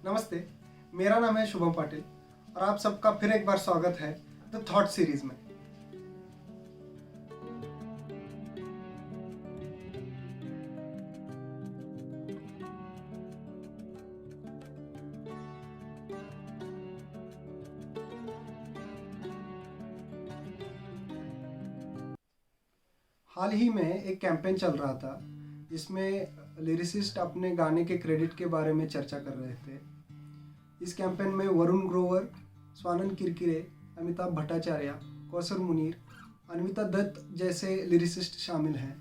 नमस्ते, मेरा नाम है शुभम पाटिल और आप सबका फिर एक बार स्वागत है द थॉट सीरीज में। हाल ही में एक कैंपेन चल रहा था जिसमें लिरिसिस्ट अपने गाने के क्रेडिट के बारे में चर्चा कर रहे थे। इस कैंपेन में वरुण ग्रोवर, स्वानंद किरकिरे, अमिताभ भट्टाचार्य, कौसर मुनीर, अन्विता दत्त जैसे लिरिसिस्ट शामिल हैं।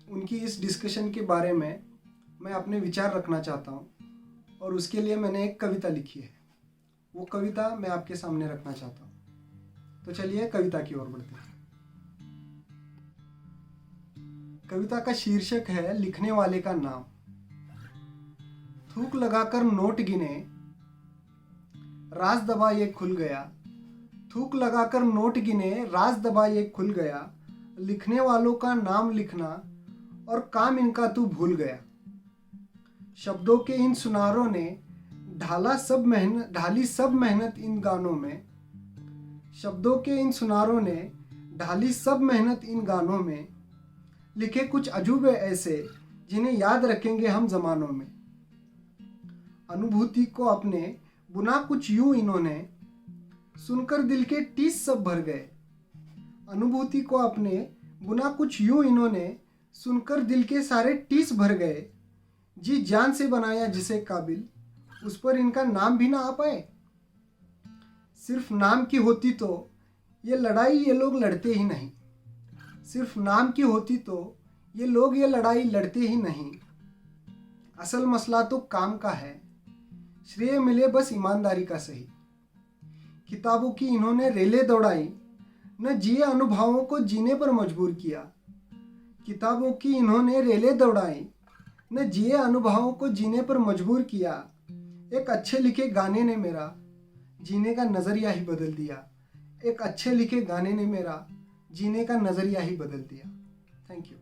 उनकी इस डिस्कशन के बारे में मैं अपने विचार रखना चाहता हूँ और उसके लिए मैंने एक कविता लिखी है। वो कविता मैं आपके सामने रखना चाहता हूँ। तो चलिए कविता की ओर बढ़ते हैं। कविता का शीर्षक है लिखने वाले का नाम। थूक लगाकर नोट गिने, राज दबा ये खुल गया। थूक लगाकर नोट गिने, राज दबा ये खुल गया। लिखने वालों का नाम लिखना और काम इनका तू भूल गया। शब्दों के इन सुनारों ने ढाली सब मेहनत इन गानों में। शब्दों के इन सुनारों ने ढाली सब मेहनत इन गानों में। लिखे कुछ अजूबे ऐसे जिन्हें याद रखेंगे हम जमानों में। अनुभूति को अपने बुना कुछ यूं इन्होंने, सुनकर दिल के टीस सब भर गए। अनुभूति को अपने बुना कुछ यूं इन्होंने, सुनकर दिल के सारे टीस भर गए। जी जान से बनाया जिसे काबिल, उस पर इनका नाम भी ना आ पाए। सिर्फ नाम की होती तो ये लड़ाई ये लोग लड़ते ही नहीं। सिर्फ नाम की होती तो ये लोग ये लड़ाई लड़ते ही नहीं। असल मसला तो काम का है, श्रेय मिले बस ईमानदारी का सही। किताबों की इन्होंने रेले दौड़ाई, न जिए अनुभवों को जीने पर मजबूर किया। किताबों की इन्होंने रेले दौड़ाई, न जिए अनुभवों को जीने पर मजबूर किया। एक अच्छे लिखे गाने ने मेरा जीने का नज़रिया ही बदल दिया। एक अच्छे लिखे गाने ने मेरा जीने का नज़रिया ही बदल दिया। Thank you.